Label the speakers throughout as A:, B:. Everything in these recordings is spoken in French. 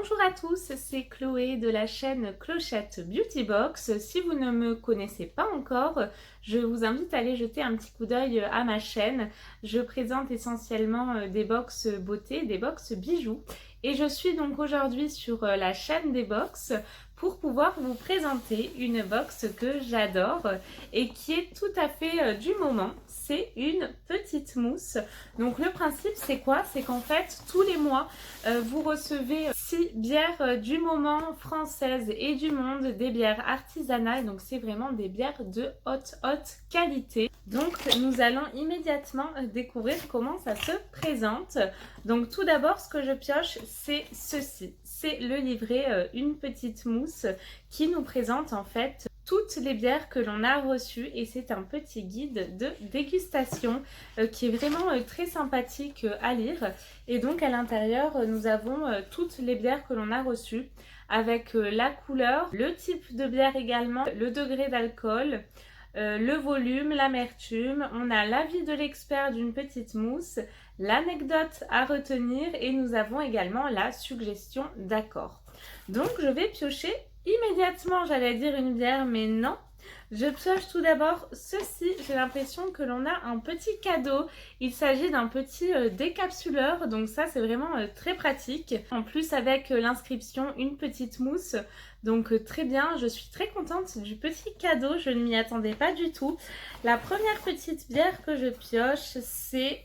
A: Bonjour à tous, c'est Chloé de la chaîne Clochette Beauty Box. Si vous ne me connaissez pas encore, je vous invite à aller jeter un petit coup d'œil à ma chaîne. Je présente essentiellement des box beauté, des box bijoux. Et je suis donc aujourd'hui sur la chaîne des box pour pouvoir vous présenter une box que j'adore et qui est tout à fait du moment. C'est une petite mousse. Donc le principe c'est quoi? C'est qu'en fait tous les mois vous recevez 6 bières du moment françaises et du monde, des bières artisanales. Donc c'est vraiment des bières de haute qualité. Donc nous allons immédiatement découvrir comment ça se présente. Donc tout d'abord ce que je pioche c'est ceci. C'est le livret Une petite mousse qui nous présente en fait toutes les bières que l'on a reçues et c'est un petit guide de dégustation qui est vraiment très sympathique à lire. Et donc à l'intérieur nous avons toutes les bières que l'on a reçues avec la couleur, le type de bière également, le degré d'alcool, le volume, l'amertume. On a l'avis de l'expert d'une petite mousse, l'anecdote à retenir et nous avons également la suggestion d'accord. Donc je vais piocher immédiatement, j'allais dire une bière, mais non. Je pioche tout d'abord ceci. J'ai l'impression que l'on a un petit cadeau. Il s'agit d'un petit décapsuleur, donc ça c'est vraiment très pratique. En plus avec l'inscription Une petite mousse, donc très bien. Je suis très contente du petit cadeau, je ne m'y attendais pas du tout. La première petite bière que je pioche, c'est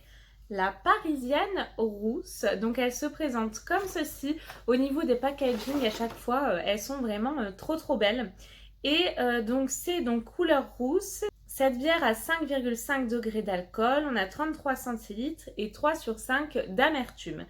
A: la Parisienne rousse. Donc elle se présente comme ceci. Au niveau des packaging à chaque fois elles sont vraiment trop belles. Et donc c'est donc couleur rousse. Cette bière a 5,5 degrés d'alcool, on a 33 centilitres et 3 sur 5 d'amertume.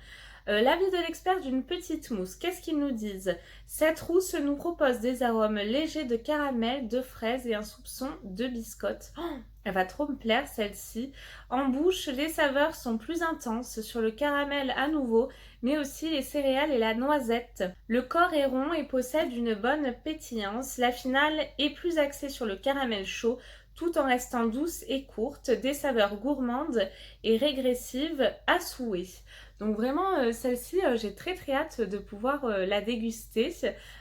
A: L'avis de l'expert d'une petite mousse, qu'est-ce qu'ils nous disent? Cette rousse nous propose des arômes légers de caramel, de fraises et un soupçon de biscotte. Oh, elle va trop me plaire celle-ci. En bouche, les saveurs sont plus intenses sur le caramel à nouveau, mais aussi les céréales et la noisette. Le corps est rond et possède une bonne pétillance. La finale est plus axée sur le caramel chaud, tout en restant douce et courte, des saveurs gourmandes et régressives à souhait. Donc vraiment celle-ci j'ai très hâte de pouvoir la déguster.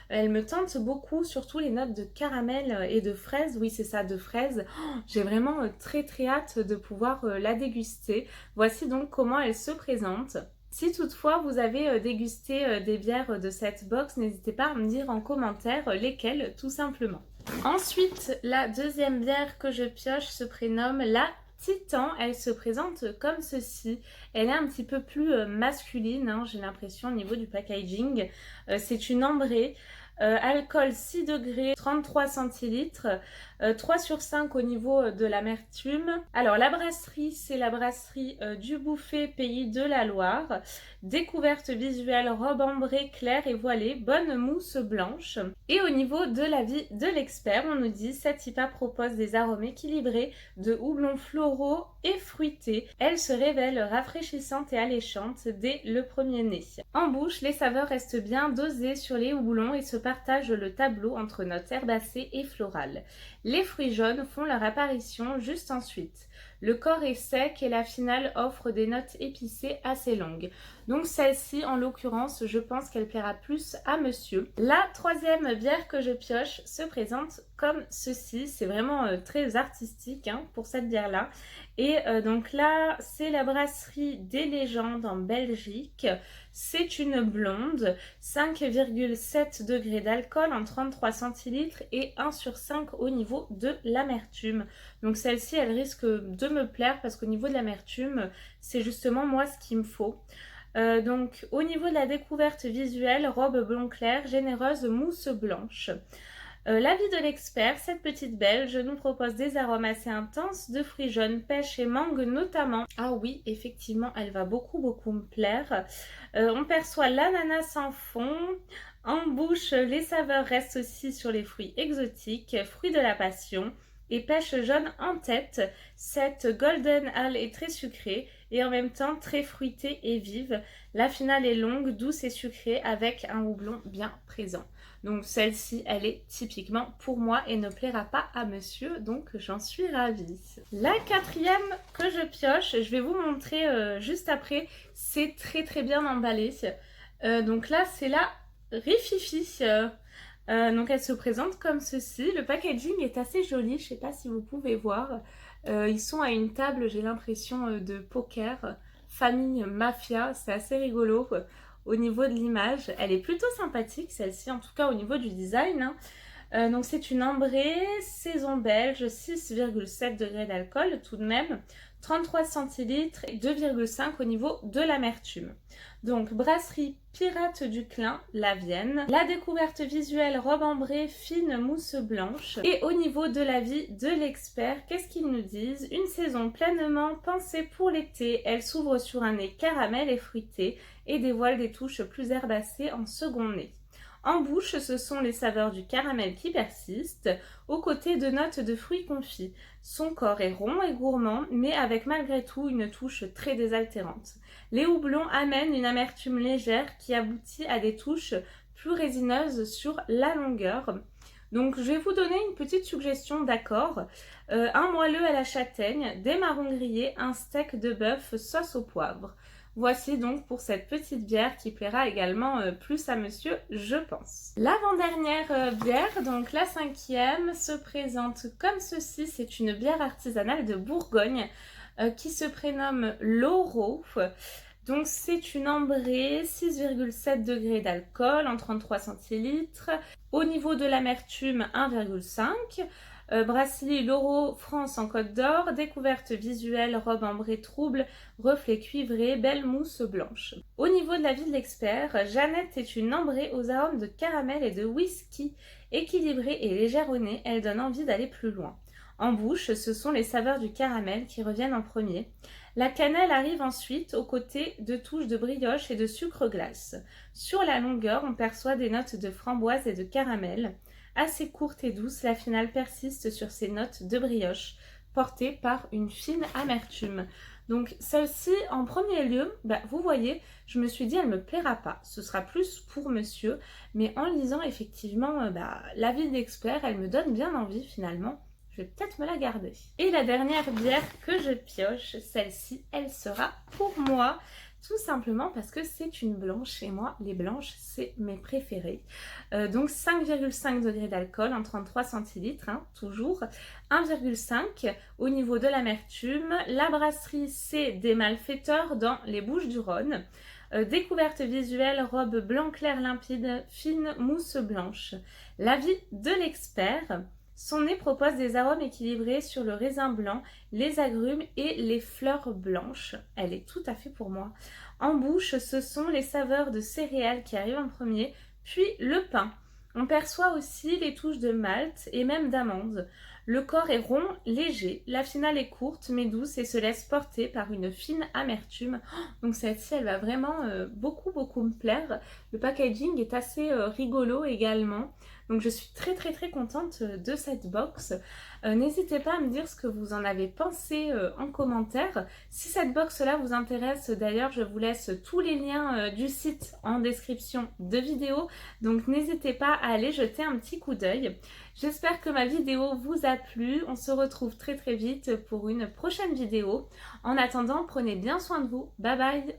A: Elle me tente beaucoup, surtout les notes de caramel et de fraises. Oui c'est ça, de fraises. Oh, j'ai vraiment très hâte de pouvoir la déguster. Voici donc comment elle se présente. Si toutefois vous avez dégusté des bières de cette box, n'hésitez pas à me dire en commentaire lesquelles tout simplement. Ensuite, la deuxième bière que je pioche se prénomme la Titan. Elle se présente comme ceci. Elle est un petit peu plus masculine, hein, j'ai l'impression au niveau du packaging. C'est une ambrée. Alcool 6 degrés, 33 centilitres, 3 sur 5 au niveau de l'amertume. Alors la brasserie, c'est la brasserie du Bouffet, pays de la Loire. Découverte visuelle, robe ambrée, claire et voilée, bonne mousse blanche. Et au niveau de l'avis de l'expert, on nous dit cette IPA propose des arômes équilibrés de houblons floraux et fruités. Elle se révèle rafraîchissante et alléchante dès le premier nez. En bouche, les saveurs restent bien dosées sur les houblons et se partagent le tableau entre notes herbacées et florales. Les fruits jaunes font leur apparition juste ensuite. Le corps est sec et la finale offre des notes épicées assez longues. Donc celle-ci, en l'occurrence, je pense qu'elle plaira plus à monsieur. La troisième bière que je pioche se présente comme ceci. C'est vraiment très artistique hein, pour cette bière-là. Et donc là, c'est la brasserie des légendes en Belgique. C'est une blonde, 5,7 degrés d'alcool en 33 centilitres et 1 sur 5 au niveau de l'amertume. Donc celle-ci, elle risque de me plaire parce qu'au niveau de l'amertume, c'est justement moi ce qu'il me faut. Donc au niveau de la découverte visuelle, robe blond clair, généreuse mousse blanche. L'avis de l'expert, cette petite belge nous propose des arômes assez intenses de fruits jaunes, pêche et mangue notamment. Ah oui, effectivement, elle va beaucoup me plaire. On perçoit l'ananas en fond. En bouche, les saveurs restent aussi sur les fruits exotiques, fruits de la passion. Et pêche jaune en tête, cette golden ale est très sucrée et en même temps très fruitée et vive. La finale est longue, douce et sucrée avec un houblon bien présent. Donc celle-ci, elle est typiquement pour moi et ne plaira pas à monsieur, donc j'en suis ravie. La quatrième que je pioche, je vais vous montrer juste après, c'est très bien emballé. Donc là, c'est la Rififi. Donc elle se présente comme ceci. Le packaging est assez joli, je sais pas si vous pouvez voir. Ils sont à une table, j'ai l'impression, de poker, famille mafia, c'est assez rigolo au niveau de l'image. Elle est plutôt sympathique celle-ci, en tout cas au niveau du design, hein. Donc c'est une ambrée, saison belge, 6,7 degrés d'alcool tout de même, 33 centilitres et 2,5 au niveau de l'amertume. Donc brasserie Pirate du Clin, la Vienne. La découverte visuelle, robe ambrée, fine mousse blanche. Et au niveau de l'avis de l'expert, qu'est-ce qu'ils nous disent? Une saison pleinement pensée pour l'été. Elle s'ouvre sur un nez caramel et fruité et dévoile des touches plus herbacées en second nez. En bouche, ce sont les saveurs du caramel qui persistent, aux côtés de notes de fruits confits. Son corps est rond et gourmand, mais avec malgré tout une touche très désaltérante. Les houblons amènent une amertume légère qui aboutit à des touches plus résineuses sur la longueur. Donc je vais vous donner une petite suggestion d'accord. Un moelleux à la châtaigne, des marrons grillés, un steak de bœuf sauce au poivre. Voici donc pour cette petite bière qui plaira également plus à monsieur, je pense. L'avant-dernière bière, donc la 5e, se présente comme ceci. C'est une bière artisanale de Bourgogne qui se prénomme l'Oro. Donc c'est une ambrée, 6,7 degrés d'alcool en 33 centilitres. Au niveau de l'amertume, 1,5. Brasserie Loro France en Côte d'Or, découverte visuelle, robe ambrée trouble, reflet cuivré, belle mousse blanche. Au niveau de l'avis de l'expert, Jeannette est une ambrée aux arômes de caramel et de whisky. Équilibrée et légère au nez, elle donne envie d'aller plus loin. En bouche, ce sont les saveurs du caramel qui reviennent en premier. La cannelle arrive ensuite aux côtés de touches de brioche et de sucre glace. Sur la longueur, on perçoit des notes de framboise et de caramel. Assez courte et douce, la finale persiste sur ces notes de brioche, portées par une fine amertume. Donc celle-ci, en premier lieu, vous voyez, je me suis dit, elle ne me plaira pas. Ce sera plus pour monsieur. Mais en lisant effectivement l'avis d'expert, elle me donne bien envie finalement. Je vais peut-être me la garder. Et la dernière bière que je pioche, celle-ci, elle sera pour moi. Tout simplement parce que c'est une blanche et moi, les blanches, c'est mes préférées. Donc 5,5 degrés d'alcool en 33 centilitres, hein, toujours. 1,5 au niveau de l'amertume. La brasserie, c'est des Malfaiteurs dans les Bouches-du-Rhône. Découverte visuelle, robe blanc clair limpide, fine mousse blanche. L'avis de l'expert. Son nez propose des arômes équilibrés sur le raisin blanc, les agrumes et les fleurs blanches. Elle est tout à fait pour moi. En bouche, ce sont les saveurs de céréales qui arrivent en premier, puis le pain. On perçoit aussi les touches de malt et même d'amande. Le corps est rond, léger. La finale est courte mais douce et se laisse porter par une fine amertume. Donc celle-ci, elle va vraiment beaucoup me plaire. Le packaging est assez rigolo également. Donc je suis très contente de cette box. N'hésitez pas à me dire ce que vous en avez pensé en commentaire. Si cette box là vous intéresse, d'ailleurs je vous laisse tous les liens du site en description de vidéo. Donc n'hésitez pas à aller jeter un petit coup d'œil. J'espère que ma vidéo vous a plu. On se retrouve très vite pour une prochaine vidéo. En attendant, prenez bien soin de vous. Bye bye!